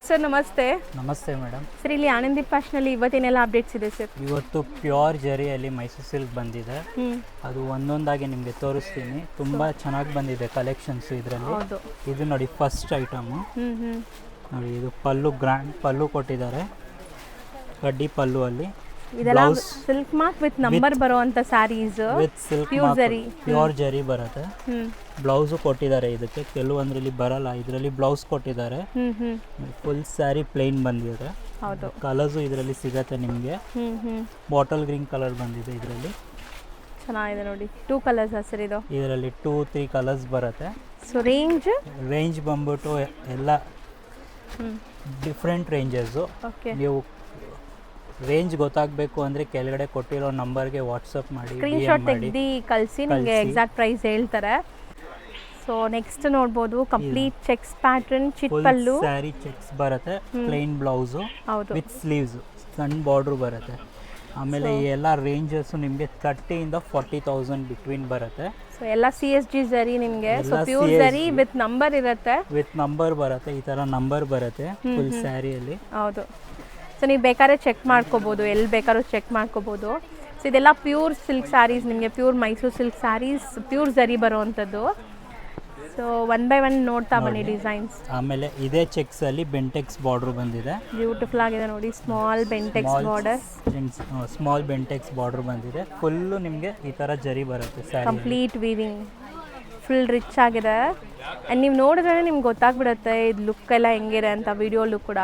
Sir ನಮಸ್ತೆ. ನಮಸ್ತೆ madam. Sir ಇಲ್ಲಿ ಆನಂದಿ ಫ್ಯಾಷನಲ್ಲಿ ಇವತ್ತೇನೆಲ್ಲ ಅಪ್ಡೇಟ್ಸ್ ಇದೆ ಸರ್? ಇವತ್ತು ಪ್ಯೂರ್ ಜರಿಯಲ್ಲಿ ಮೈಸೂರು ಸಿಲ್ಕ್ ಬಂದಿದೆ. ಅದು ಒಂದೊಂದಾಗಿ ನಿಮಗೆ ತೋರಿಸ್ತೀನಿ. ತುಂಬ ಚೆನ್ನಾಗಿ ಬಂದಿದೆ ಕಲೆಕ್ಷನ್ಸ್ ಇದರಲ್ಲಿ. ಇದು ನೋಡಿ ಫಸ್ಟ್ ಐಟಮು. ನೋಡಿ ಇದು ಪಲ್ಲು, ಗ್ರ್ಯಾಂಡ್ ಪಲ್ಲು ಕೊಟ್ಟಿದ್ದಾರೆ, ಕಡ್ಡಿ ಪಲ್ಲು ಅಲ್ಲಿ. ಇದೆಲ್ಲ ಸಿಲ್ಕ್ ಮಾರ್ಕ್ ವಿತ್ ನಂಬರ್ ಬರುವಂತ ಸ್ಯಾರೀಸ್ ವಿತ್ ಸಿಲ್ಕ್ ಪ್ಯೂರ್ ಜರಿ ಬರುತ್ತೆ. ಬ್ಲೌಸ್ ಕೊಟ್ಟಿದ್ದಾರೆ ಇದಕ್ಕೆ, ಕೆಲವೊಂದ್ರಲ್ಲಿ ಬರಲ್ಲ, ಇದರಲ್ಲಿ ಬ್ಲೌಸ್ ಕೊಟ್ಟಿದ್ದಾರೆ. ಫುಲ್ ಸ್ಯಾರಿ ಪ್ಲೇನ್ ಬಂದಿದೆ. ಕಲರ್ಸ್ ಇದರಲ್ಲಿ ಸಿಗತ್ತೆ ನಿಮಗೆ. ಬಾಟಲ್ ಗ್ರೀನ್ ಕಲರ್ ಬಂದಿದೆ ಇದರಲ್ಲಿ, ಚೆನ್ನಾಗಿದೆ ನೋಡಿ. 2 ಕಲರ್ಸ್ ಸರ್ ಇದು. ಇದರಲ್ಲಿ 2-3 ಕಲರ್ಸ್ ಬರುತ್ತೆ. ಸೊ ರೇಂಜ್ ಬಂದ್ಬಿಟ್ಟು ಎಲ್ಲ ಡಿಫ್ರೆಂಟ್ ರೇಂಜಸ್. ನೀವು ರೇಂಜ್ ಗೊತ್ತಾಗಬೇಕು ಅಂದರೆ ಕೆಳಗಡೆ ಕೊಟ್ಟಿರೋ ನಂಬರ್ಗೆ ವಾಟ್ಸಪ್ ಮಾಡಿ, ಸ್ಕ್ರೀನ್ಶಾಟ್ ತೆಗೆದು ಕಳಿಸಿ, ನಿಮಗೆ ಎಕ್ಸಾಕ್ಟ್ ಪ್ರೈಸ್ ಹೇಳ್ತಾರೆ. ಸೊ ನೆಕ್ಸ್ಟ್ ನೋಡ್ಬೋದು, ಕಂಪ್ಲೀಟ್ ಚೆಕ್ಸ್ ಪ್ಯಾಟರ್ನ್, ಚಿಟ್ ಪಲ್ಲು, ಸ್ಯಾರಿ ಚೆಕ್ಸ್ ಬರುತ್ತೆ, ಪ್ಲೇನ್ ಬ್ಲೌಸು ವಿತ್ ಸ್ಲೀವ್ಸ್, ಸಣ್ಣ ಬಾರ್ಡ್ರು ಬರುತ್ತೆ. ಆಮೇಲೆ ಈ ಎಲ್ಲ ರೇಂಜಸ್ ನಿಮಗೆ 30,000 ಇಂದ 40,000 ಬಿಟ್ವೀನ್ ಬರುತ್ತೆ. ಸೊ ಎಲ್ಲ CSG ಜರಿ ನಿಮಗೆ. ಸೊ ಪ್ಯೂರ್ ಜರಿ ವಿತ್ ನಂಬರ್ ಇರುತ್ತೆ, ವಿತ್ ನಂಬರ್ ಬರುತ್ತೆ. ಈ ಥರ ನಂಬರ್ ಬರುತ್ತೆ ಫುಲ್ ಸ್ಯಾರಿಯಲ್ಲಿ. ಹೌದು. ಸೊ ನೀವು ಬೇಕಾದ್ರೆ ಚೆಕ್ ಮಾಡ್ಕೋಬೋದು, ಎಲ್ಲಿ ಬೇಕಾದ್ರೂ ಚೆಕ್ ಮಾಡ್ಕೋಬೋದು. ಸೊ ಇದೆಲ್ಲ ಪ್ಯೂರ್ ಸಿಲ್ಕ್ ಸ್ಯಾರೀಸ್ ನಿಮಗೆ, pure Mysore silk sarees, pure zari ಬರುವಂಥದ್ದು. ಸೊ 1 by 1 ನೋಡ್ತಾ ಬನ್ನಿ ಡಿಸೈನ್ಸ್. ಆಮೇಲೆ ಇದೇ ಚೆಕ್ಸ್ ಅಲ್ಲಿ ಬೆಂಟೆಕ್ಸ್ ಬಾರ್ಡರ್ ಬಂದಿದೆ, ಬ್ಯೂಟಿಫುಲ್ ಆಗಿದೆ ನೋಡಿ. Small Bentex border, small Bentex border ಬಂದಿದೆ. ಫುಲ್ಲು ನಿಮಗೆ ಈ ಥರ ಜರಿ ಬರುತ್ತೆ sari, complete weaving, full rich ಆಗಿದೆ. ಆ್ಯಂಡ್ ನೀವು ನೋಡಿದ್ರೆ ನಿಮ್ಗೆ ಗೊತ್ತಾಗ್ಬಿಡುತ್ತೆ ಇದು ಲುಕ್ ಎಲ್ಲ ಹೆಂಗಿದೆ ಅಂತ, ವಿಡಿಯೋ ಲುಕ್ ಕೂಡ.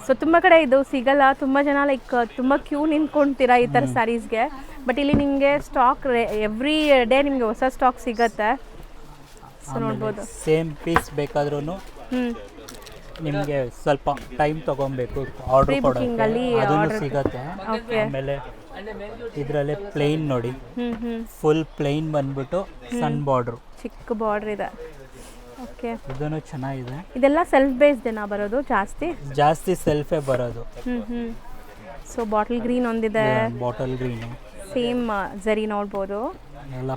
ಸೊ ತುಂಬ ಕಡೆ ಇದು ಸಿಗಲ್ಲ, ತುಂಬ ಜನ ಲೈಕ್ ತುಂಬ ಕ್ಯೂ ನಿಂತ್ಕೊಳ್ತೀರಾ ಈ ಥರ ಸ್ಯಾರೀಸ್ಗೆ. ಬಟ್ ಇಲ್ಲಿ ನಿಮಗೆ ಸ್ಟಾಕ್ ಎವ್ರಿ ಡೇ ನಿಮಗೆ ಹೊಸ ಸ್ಟಾಕ್ ಸಿಗತ್ತೆ. ಸೊ ನೋಡ್ಬೋದು. ಸೇಮ್ ಪೀಸ್ ಬೇಕಾದ್ರೂ ನಿಮಗೆ ಸ್ವಲ್ಪ ಟೈಮ್ ತೊಗೊಬೇಕು, ಆರ್ಡರ್ ಕೊಡೋಕ್ಕೆ ಅದನ್ನು ಸಿಗತ್ತೆ. ಆಮೇಲೆ ಇದರಲ್ಲೇ ಪ್ಲೇನ್ ನೋಡಿ, ಫುಲ್ ಪ್ಲೇನ್ ಬಂದ್ಬಿಟ್ಟು ಸಣ್ಣ ಬಾರ್ಡ್ರು, ಚಿಕ್ಕ ಬಾರ್ಡರ್ ಇದೆ. ಓಕೆ, ಇದನ್ನು ಚೆನ್ನಾಗಿದೆ. ಇದೆಲ್ಲ ಸೆಲ್ಫ್ ಬೇಸ್ಡೇನಾ ಬರೋದು? ಜಾಸ್ತಿ ಸೆಲ್ಫೇ ಬರೋದು. ಸೊ ಬಾಟಲ್ ಗ್ರೀನ್ ಒಂದಿದೆ, ಬಾಟಲ್ ಗ್ರೀನ್ ಸೇಮ್ ಜರಿ ನೋಡ್ಬೋದು. ಎಲ್ಲ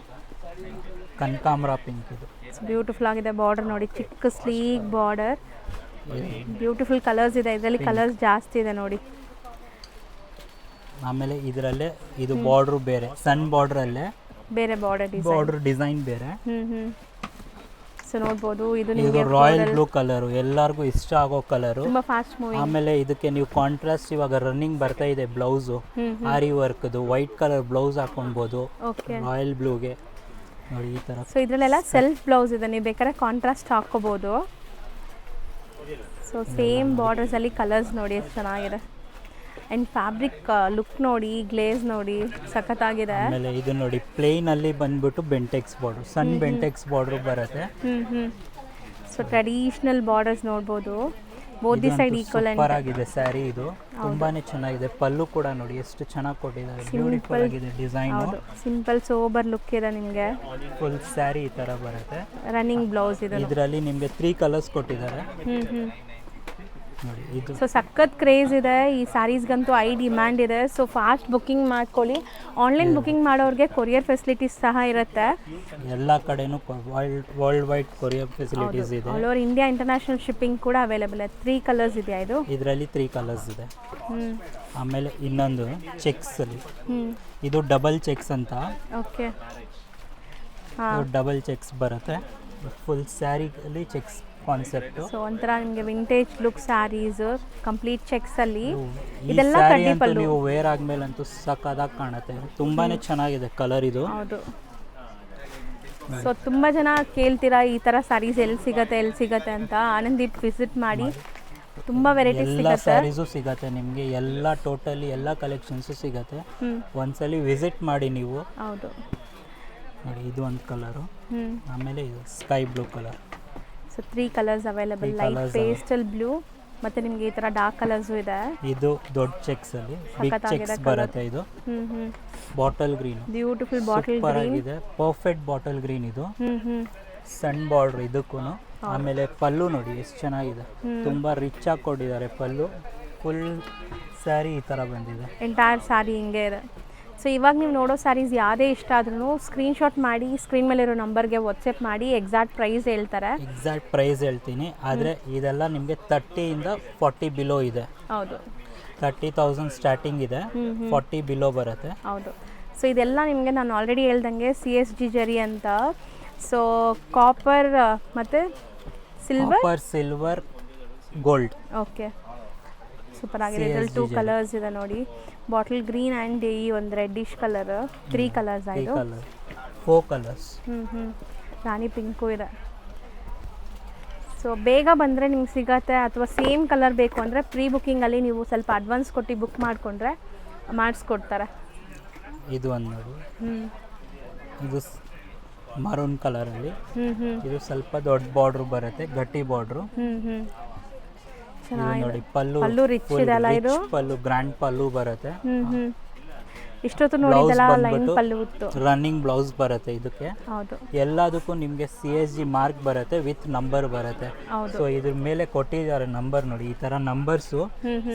ಕನಕಾಂಬರ ಪಿಂಕ್ ಇದು. ಬ್ಯೂಟಿಫುಲ್ ಆಗಿದೆ ಬಾರ್ಡರ್ ನೋಡಿ, ಚಿಕ್ಕ ಸ್ಲೀಕ್ ಬಾರ್ಡರ್, ಬ್ಯೂಟಿಫುಲ್ ಕಲರ್ಸ್ ಇದೆ ಇದರಲ್ಲಿ. ಕಲರ್ಸ್ ಜಾಸ್ತಿ ಇದೆ ನೋಡಿ. ಆಮೇಲೆ ಇದರಲ್ಲೇ ಇದು ಬಾರ್ಡ್ರು ಬೇರೆ, ಸಣ್ಣ ಬಾರ್ಡ್ರಲ್ಲೇ ಬೇರೆ ಬಾರ್ಡರ್ ಡಿಸೈನ್ ಬೇರೆ. ಸೊ ನೋಡ್ಬೋದು, ಇದು ನಿಮಗೆ ರಾಯಲ್ ಬ್ಲೂ ಕಲರು, ಎಲ್ಲರಿಗೂ ಇಷ್ಟ ಆಗೋ ಕಲರು, ತುಂಬಾ ಫಾಸ್ಟ್ ಮೂವಿಂಗ್. ಆಮೇಲೆ ಇದಕ್ಕೆ ನೀವು ಕಾಂಟ್ರಾಸ್ಟ್ ಇವಾಗ ರನ್ನಿಂಗ್ ಬರ್ತಾ ಇದೆ ಬ್ಲೌಸು, ಆರಿ ವರ್ಕ್ದು ವೈಟ್ ಕಲರ್ ಬ್ಲೌಸ್ ಹಾಕೊಳ್ಬೋದು ರಾಯಲ್ ಬ್ಲೂಗೆ ನೋಡಿ ಈ ಥರ. ಸೊ ಇದರಲ್ಲೆಲ್ಲ ಸೆಲ್ಫ್ ಬ್ಲೌಸ್ ಇದೆ, ನೀವು ಬೇಕಾದ್ರೆ ಕಾಂಟ್ರಾಸ್ಟ್ ಹಾಕೋಬೋದು. ಸೊ ಸೇಮ್ ಬಾರ್ಡರ್ಸ್ ಅಲ್ಲಿ ಕಲರ್ಸ್ ನೋಡಿ ಎಷ್ಟು ಚೆನ್ನಾಗಿದೆ. ಆ್ಯಂಡ್ ಫ್ಯಾಬ್ರಿಕ್ ಲುಕ್ ನೋಡಿ, ಗ್ಲೇಸ್ ನೋಡಿ, ಸಖತ್ತಾಗಿದೆ. ಆಮೇಲೆ ಇದು ನೋಡಿ ಪ್ಲೇನ್ ಅಲ್ಲಿ ಬಂದ್ಬಿಟ್ಟು ಬೆಂಟೆಕ್ಸ್ ಬಾರ್ಡರ್, ಸಣ್ಣ ಬೆಂಟೆಕ್ಸ್ ಬಾರ್ಡರ್ ಬರುತ್ತೆ. ಸೊ ಟ್ರೆಡಿಷನಲ್ ಬಾರ್ಡರ್ಸ್ ನೋಡ್ಬೋದು, both the side equal. Super ಆಗಿದೆ ಸ್ಯಾರಿ, ಇದು ತುಂಬಾನೇ ಚೆನ್ನಾಗಿದೆ. ಪಲ್ಲು ಕೂಡ ನೋಡಿ ಎಷ್ಟು ಚೆನ್ನಾಗಿ ಕೊಟ್ಟಿದ್ದಾರೆ, ಬ್ಯೂಟಿಫುಲ್ ಆಗಿದೆ ಡಿಸೈನ್. ಸಿಂಪಲ್ ಸೋಬರ್ ಲುಕ್ ಇದೆ ನಿಮಗೆ. ಫುಲ್ ಸ್ಯಾರಿ ಈ ತರ ಬರುತ್ತೆ. ರನ್ನಿಂಗ್ ಬ್ಲೌಸ್ ಇದೆ. ಇದರಲ್ಲಿ ನಿಮಗೆ 3 ಕಲರ್ಸ್ ಕೊಟ್ಟಿದ್ದಾರೆ ನೋಡಿ. ಇದು ಸೊ ಸಖತ್ ಕ್ರೇಜ್ ಇದೆ ಈ ಸ್ಯಾರೀಸ್ಗಂತೂ, ಐ ಡಿಮ್ಯಾಂಡ್ ಇದೆ. ಸೊ ಫಾಸ್ಟ್ ಬುಕ್ಕಿಂಗ್ ಮಾಡ್ಕೊಳ್ಳಿ. ಆನ್ಲೈನ್ ಬುಕ್ಕಿಂಗ್ ಮಾಡೋರಿಗೆ ಕೊರಿಯರ್ ಫೆಸಿಲಿಟೀಸ್ ಸಹ ಇರುತ್ತೆ. ಎಲ್ಲ ಕಡೆನೂ ವರ್ಲ್ಡ್ ವೈಡ್ ಕೊರಿಯರ್ ಫೆಸಿಲಿಟೀಸ್ ಇದೆ. All over India international shipping ಕೂಡ ಅವೈಲೇಬಲ್ ಇದೆ. 3 ಕಲರ್ಸ್ ಇದೆಯಾ ಇದು? ಇದರಲ್ಲಿ 3 ಕಲರ್ಸ್ ಇದೆ. ಆಮೇಲೆ ಇನ್ನೊಂದು ಚೆಕ್ಸ್ ಅಲ್ಲಿ, ಇದು ಡಬಲ್ ಚೆಕ್ಸ್ ಅಂತ. ಓಕೆ, ಡಬಲ್ ಚೆಕ್ಸ್ ಬರುತ್ತೆ, ಫುಲ್ ಸ್ಯಾರಿಯಲ್ಲಿ ಚೆಕ್ಸ್ ಕಾನ್ಸೆಪ್ಟ್. ಸೊ ಒಂಥರ ನಿಮಗೆ vintage look sarees, complete checks ಅಲ್ಲಿ. ಇದೆಲ್ಲ ಕಡ್ಡಿ ಪಲ್ಲು, ನೀವು ವೇರ್ ಆದ್ಮೇಲೆ ಅಂತೂ ಸಕ್ಕತ್ತಾಗಿ ಕಾಣುತ್ತೆ, ತುಂಬಾನೇ ಚೆನ್ನಾಗಿದೆ ಕಲರ್ ಇದು. ಹೌದು. ಸೊ ತುಂಬ ಜನ ಕೇಳ್ತೀರಾ ಈ ಥರ ಸ್ಯಾರೀಸ್ ಎಲ್ಲಿ ಸಿಗತ್ತೆ ಅಂತ. ಆನಂದಿಟ್ ವಿಸಿಟ್ ಮಾಡಿ, ತುಂಬ ವೆರೈಟೀಸ್ ಸಿಗುತ್ತೆ. ಎಲ್ಲ ಸ್ಯಾರೀಸು ಸಿಗತ್ತೆ ನಿಮಗೆ, ಎಲ್ಲ ಟೋಟಲಿ ಎಲ್ಲ ಕಲೆಕ್ಷನ್ಸು ಸಿಗತ್ತೆ. ಒಂದ್ಸಲಿ ವಿಸಿಟ್ ಮಾಡಿ ನೀವು. ಹೌದು ನೋಡಿ, ಇದು ಒಂದು ಕಲರು, ಆಮೇಲೆ ಇದು sky blue colour. So 3 colours available, light pastel blue, ಮತ್ತೆ ನಿಮಗೆ ಈ ತರ ಡಾರ್ಕ್ ಕಲರ್ಸ್ ಇದೆ. ಇದು ದೊಡ್ಡ ಚೆಕ್ಸ್ ಅಲ್ಲಿ ಬಿಗ್ ಚೆಕ್ಸ್ ಬರುತ್ತೆ. ಇದು bottle green, beautiful bottle green ಇದೆ, ಪರ್ಫೆಕ್ಟ್ ಬಾಟಲ್ ಗ್ರೀನ್ ಇದು. ಸಣ್ಣ ಬಾರ್ಡರ್ ಇದಕ್ಕೂ. ಆಮೇಲೆ ಪಲ್ಲು ನೋಡಿ ಎಷ್ಟು ಚೆನ್ನಾಗಿದೆ, ತುಂಬಾ ರಿಚ್ ಆಗಿ ಕೊಟ್ಟಿದ್ದಾರೆ ಪಲ್ಲು. ಫುಲ್ ಸ್ಯಾರಿ ಈ ತರ ಬಂದಿದೆ, ಎಂಟೈರ್ ಸ್ಯಾರಿ ಹಿಂಗೆ ಇದೆ. ಸೊ ಇವಾಗ ನೀವು ನೋಡೋ ಸ್ಯಾರೀಸ್ ಯಾವುದೇ ಇಷ್ಟ ಆದ್ರೂ ಸ್ಕ್ರೀನ್ಶಾಟ್ ಮಾಡಿ ಸ್ಕ್ರೀನ್ ಮೇಲಿರೋ ನಂಬರ್ಗೆ ವಾಟ್ಸಪ್ ಮಾಡಿ ಎಕ್ಸಾಕ್ಟ್ ಪ್ರೈಸ್ ಹೇಳ್ತಾರೆ. ಎಕ್ಸಾಕ್ಟ್ ಪ್ರೈಸ್ ಹೇಳ್ತೀನಿ, ಆದರೆ ಇದೆಲ್ಲ ನಿಮಗೆ 30ಇಂದ 40 ಬಿಲೋ ಇದೆ. ಹೌದು, 30,000 ಸ್ಟಾರ್ಟಿಂಗ್ ಇದೆ, 40 ಬಿಲೋ ಬರುತ್ತೆ. ಹೌದು. ಸೊ ಇದೆಲ್ಲ ನಿಮಗೆ ನಾನು ಆಲ್ರೆಡಿ ಹೇಳ್ದಂಗೆ CSG ಜರಿ ಅಂತ. ಸೊ ಕಾಪರ್ ಮತ್ತು ಸಿಲ್ವರ್ ಗೋಲ್ಡ್. ಓಕೆ, ಸೂಪರ್ ಆಗಿದೆ. ಇದರಲ್ಲಿ 2 ಕಲರ್ಸ್ ಇದೆ ನೋಡಿ, ಬಾಟಲ್ ಗ್ರೀನ್ ಆ್ಯಂಡ್ ಈ ಒಂದು ರೆಡ್ಡಿಶ್ ಕಲರ್. 3 ಕಲರ್ಸ್ ಆಯಿತು, 4 ಕಲರ್ಸ್. ರಾಣಿ ಪಿಂಕು ಇದೆ. ಸೊ ಬೇಗ ಬಂದರೆ ನಿಮ್ಗೆ ಸಿಗತ್ತೆ. ಅಥವಾ ಸೇಮ್ ಕಲರ್ ಬೇಕು ಅಂದರೆ ಪ್ರೀ ಬುಕ್ಕಿಂಗಲ್ಲಿ ನೀವು ಸ್ವಲ್ಪ ಅಡ್ವಾನ್ಸ್ ಕೊಟ್ಟು ಬುಕ್ ಮಾಡಿಕೊಂಡ್ರೆ ಮಾಡಿಸ್ಕೊಡ್ತಾರೆ. ಇದು ಒಂದು ನೋಡಿ, ಇದು ಮರೂನ್ ಕಲರಲ್ಲಿ. ಇದು ಸ್ವಲ್ಪ ದೊಡ್ಡ ಬಾರ್ಡ್ರ್ ಬರುತ್ತೆ, ಗಟ್ಟಿ ಬಾರ್ಡ್ರು. ನೋಡಿ ಪಲ್ಲು ರಿಚ್ ಇದೆ ಅಲ್ಲ, ಇದು ಪಲ್ಲು ಗ್ರ್ಯಾಂಡ್ ಪಲ್ಲು ಬರುತ್ತೆ. ಇಷ್ಟೊತ್ತು ನೋಡಿದಲ್ಲ ಲೈನ್ ಪಲ್ಲು ಇತ್ತು. ರನ್ನಿಂಗ್ ಬ್ಲೌಸ್ ಬರುತ್ತೆ ಇದಕ್ಕೆ. ಹೌದು, ಎಲ್ಲದಕ್ಕೂ ನಿಮಗೆ CSG ಮಾರ್ಕ್ ಬರುತ್ತೆ ವಿತ್ ನಂಬರ್ ಬರುತ್ತೆ. ಸೊ ಇದ್ರ ಮೇಲೆ ಕೊಟ್ಟಿದ್ದಾರೆ ನಂಬರ್ ನೋಡಿ, ಈ ತರ ನಂಬರ್ಸು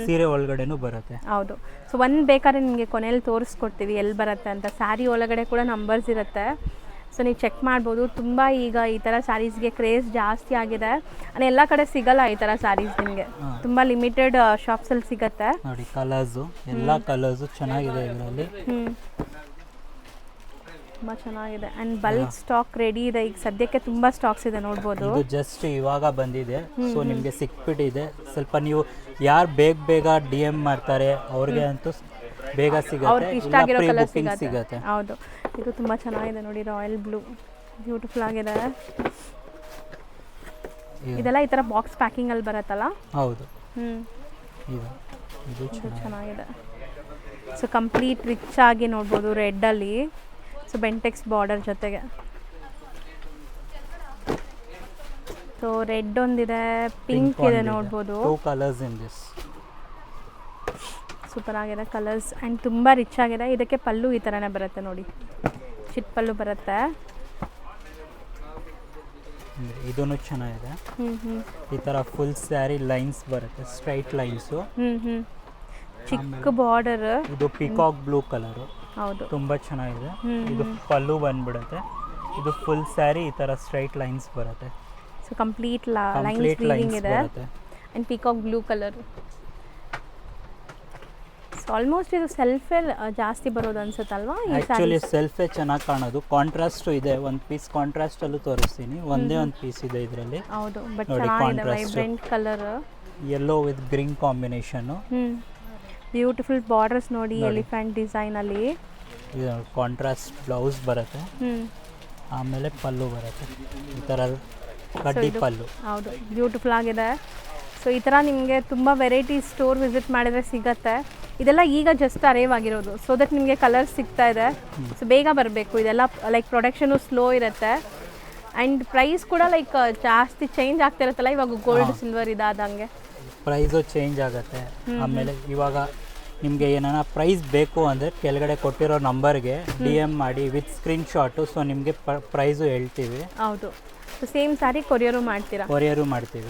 ಸೀರೆ ಒಳಗಡೆನೂ ಬರುತ್ತೆ. ಹೌದು. ಸೊ ಒಂದು ಬೇಕಾದ್ರೆ ನಿಮಗೆ ಕೊನೆಯಲ್ಲಿ ತೋರಿಸ್ಕೊಡ್ತೀವಿ ಎಲ್ಲಿ ಬರುತ್ತೆ ಅಂತ. ಸ್ಯಾರಿ ಒಳಗಡೆ ಕೂಡ ನಂಬರ್ಸ್ ಇರುತ್ತೆ, ಸೊ ನೀವು ಚೆಕ್ ಮಾಡ್ಬೋದು. ತುಂಬ ಈಗ ಈ ಥರ ಸ್ಯಾರೀಸ್ಗೆ ಕ್ರೇಜ್ ಜಾಸ್ತಿ ಆಗಿದೆ. ಎಲ್ಲ ಕಡೆ ಸಿಗಲ್ಲ ಈ ಥರ ಸ್ಯಾರೀಸ್, ನಿಮಗೆ ತುಂಬ ಲಿಮಿಟೆಡ್ ಶಾಪ್ಸಲ್ಲಿ ಸಿಗತ್ತೆ ನೋಡಿ. ಕಲರ್ಸು ಎಲ್ಲ ಕಲರ್ಸು ಚೆನ್ನಾಗಿದೆ ಇದರಲ್ಲಿ, ತುಂಬ ಚೆನ್ನಾಗಿದೆ. ಆ್ಯಂಡ್ ಬಲ್ಕ್ ಸ್ಟಾಕ್ ರೆಡಿ ಇದೆ ಈಗ ಸದ್ಯಕ್ಕೆ, ತುಂಬ ಸ್ಟಾಕ್ಸ್ ಇದೆ ನೋಡ್ಬೋದು. ಇದು ಜಸ್ಟ್ ಇವಾಗ ಬಂದಿದೆ, ಸೊ ನಿಮಗೆ ಸಿಕ್ಬಿಟ್ಟಿದೆ. ಸ್ವಲ್ಪ ನೀವು ಯಾರು ಬೇಗ DM ಮಾಡ್ತಾರೆ ಅವ್ರಿಗೆ ಅಂತೂ ಬೇಗ ಸಿಗುತ್ತೆ, ಇಷ್ಟ ಆಗಿರೋ ಕಲರ್ ಸಿಗುತ್ತೆ. ಹೌದು, ಇದು ತುಂಬ ಚೆನ್ನಾಗಿದೆ ನೋಡಿ, ರಾಯಲ್ ಬ್ಲೂ ಬ್ಯೂಟಿಫುಲ್ ಆಗಿದೆ. ಇದೆಲ್ಲ ಈ ಥರ ಬಾಕ್ಸ್ ಪ್ಯಾಕಿಂಗಲ್ಲಿ ಬರುತ್ತಲ್ಲ. ಹೌದು, ಇದು ಚೆನ್ನಾಗಿದೆ. ಸೊ ಕಂಪ್ಲೀಟ್ ರಿಚ್ ಆಗಿ ನೋಡ್ಬೋದು ರೆಡ್ಡಲ್ಲಿ. ಸೊ ಬೆಂಟೆಕ್ಸ್ ಬಾರ್ಡರ್ ಜೊತೆಗೆ. ಸೊ ರೆಡ್ ಒಂದಿದೆ, ಪಿಂಕ್ ಇದೆ ನೋಡ್ಬೋದು. 2 ಕಲರ್ಸ್ ಇನ್ ದಿಸ್. ಸೂಪರ್ ಆಗಿದೆ ಕಲರ್ಸ್ ಆ್ಯಂಡ್ ತುಂಬ ರಿಚ್ ಆಗಿದೆ. ಇದಕ್ಕೆ ಪಲ್ಲು ಈ ಥರನೇ ಬರುತ್ತೆ ನೋಡಿ, ಚಿಟ್ ಪಲ್ಲು ಬರುತ್ತೆ. ಇದೂ ಚೆನ್ನಾಗಿದೆ. ಈ ಥರ ಫುಲ್ ಸ್ಯಾರಿ ಲೈನ್ಸ್ ಬರುತ್ತೆ, ಸ್ಟ್ರೈಟ್ ಲೈನ್ಸು. ಚಿಕ್ಕ ಬಾರ್ಡರ್. ಇದು ಪಿಕಾಕ್ ಬ್ಲೂ ಕಲರು. ಹೌದು, ತುಂಬ ಚೆನ್ನಾಗಿದೆ. ಇದು ಪಲ್ಲು ಬಂದ್ಬಿಡುತ್ತೆ. ಇದು ಫುಲ್ ಸ್ಯಾರಿ ಈ ಥರ ಸ್ಟ್ರೈಟ್ ಲೈನ್ಸ್ ಬರುತ್ತೆ. ಸೊ ಕಂಪ್ಲೀಟ್ ಲೈನ್ಸ್ ವೀವಿಂಗ್ ಇದೆ and peacock blue colour. So almost ಇದು ಸೆಲ್ಫೇ ಜಾಸ್ತಿ ಬರೋದು ಅನ್ಸುತ್ತಲ್ವಾ? ಆ್ಯಕ್ಚುಲಿ ಸೆಲ್ಫೇ ಚೆನ್ನಾಗಿ ಕಾಣೋದು. ಕಾಂಟ್ರಾಸ್ಟು ಇದೆ, ಒಂದು ಪೀಸ್ ಕಾಂಟ್ರಾಸ್ಟಲ್ಲೂ ತೋರಿಸ್ತೀನಿ. ಒಂದೇ ಒಂದು ಪೀಸ್ ಇದೆ ಇದರಲ್ಲಿ. ಹೌದು, ಬಟ್ ಚೆನ್ನಾಗಿದೆ, vibrant colour. Yellow with green combination. Beautiful borders ನೋಡಿ, ಎಲಿಫೆಂಟ್ ಡಿಸೈನಲ್ಲಿ. ಇದು ಕಾಂಟ್ರಾಸ್ಟ್ ಬ್ಲೌಸ್ ಬರುತ್ತೆ, ಆಮೇಲೆ ಪಲ್ಲು ಬರುತ್ತೆ ಈ ಥರ ಕಡ್ಡಿ ಪಲ್ಲು. ಹೌದು, ಬ್ಯೂಟಿಫುಲ್ ಆಗಿದೆ. ಸೊ ಈ ಥರ ನಿಮಗೆ ತುಂಬ ವೆರೈಟಿ ಸ್ಟೋರ್ ವಿಸಿಟ್ ಮಾಡಿದರೆ ಸಿಗತ್ತೆ. ಇದೆಲ್ಲ ಈಗ ಜಸ್ಟ್ ಅರೈವ್ ಆಗಿರೋದು, ಸೊ ದಟ್ ನಿಮಗೆ ಕಲರ್ಸ್ ಸಿಗ್ತಾ ಇದೆ. ಸೊ ಬೇಗ ಬರಬೇಕು. ಇದೆಲ್ಲ ಲೈಕ್ ಪ್ರೊಡಕ್ಷನು ಸ್ಲೋ ಇರುತ್ತೆ ಆ್ಯಂಡ್ ಪ್ರೈಸ್ ಕೂಡ ಲೈಕ್ ಜಾಸ್ತಿ ಚೇಂಜ್ ಆಗ್ತಿರುತ್ತಲ್ಲ. ಇವಾಗ ಗೋಲ್ಡ್ ಸಿಲ್ವರ್ ಇದಾದಂಗೆ ಪ್ರೈಸು ಚೇಂಜ್ ಆಗುತ್ತೆ. ಆಮೇಲೆ ಇವಾಗ ನಿಮಗೆ ಏನಾರ ಪ್ರೈಸ್ ಬೇಕು ಅಂದರೆ ಕೆಳಗಡೆ ಕೊಟ್ಟಿರೋ ನಂಬರ್ಗೆ DM ಮಾಡಿ ವಿತ್ ಸ್ಕ್ರೀನ್ಶಾಟು. ಸೊ ನಿಮಗೆ ಪ್ರೈಸು ಹೇಳ್ತೀವಿ. ಹೌದು, ಸೊ ಸೇಮ್ ಸ್ಯಾರಿ ಕೊರಿಯರು ಮಾಡ್ತೀವಿ.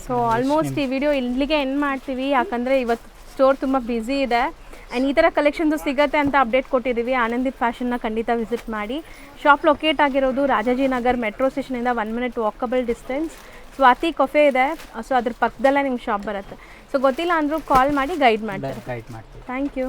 ಸೊ ಆಲ್ಮೋಸ್ಟ್ ಈ ವಿಡಿಯೋ ಇಲ್ಲಿಗೆ ಎಂಡ್ ಮಾಡ್ತೀವಿ, ಯಾಕಂದರೆ ಇವತ್ತು ಸ್ಟೋರ್ ತುಂಬ ಬ್ಯುಸಿ ಇದೆ ಆ್ಯಂಡ್ ಈ ಥರ ಕಲೆಕ್ಷನ್ಸು ಸಿಗುತ್ತೆ ಅಂತ ಅಪ್ಡೇಟ್ ಕೊಟ್ಟಿದ್ದೀವಿ. ಆನಂದಿತ್ ಫ್ಯಾಷನ್ನ ಖಂಡಿತ ವಿಸಿಟ್ ಮಾಡಿ. ಶಾಪ್ ಲೊಕೇಟ್ ಆಗಿರೋದು ರಾಜಾಜಿನಗರ್ ಮೆಟ್ರೋ ಸ್ಟೇಷನಿಂದ 1 minute walkable distance. Swathi cafe ಇದೆ, ಸೊ ಅದ್ರ ಪಕ್ಕದಲ್ಲೇ ನಿಮ್ಮ ಶಾಪ್ ಬರುತ್ತೆ. ಸೊ ಗೊತ್ತಿಲ್ಲ ಅಂದರೂ ಕಾಲ್ ಮಾಡಿ ಗೈಡ್ ಮಾಡ್ತಾರೆ. Thank you.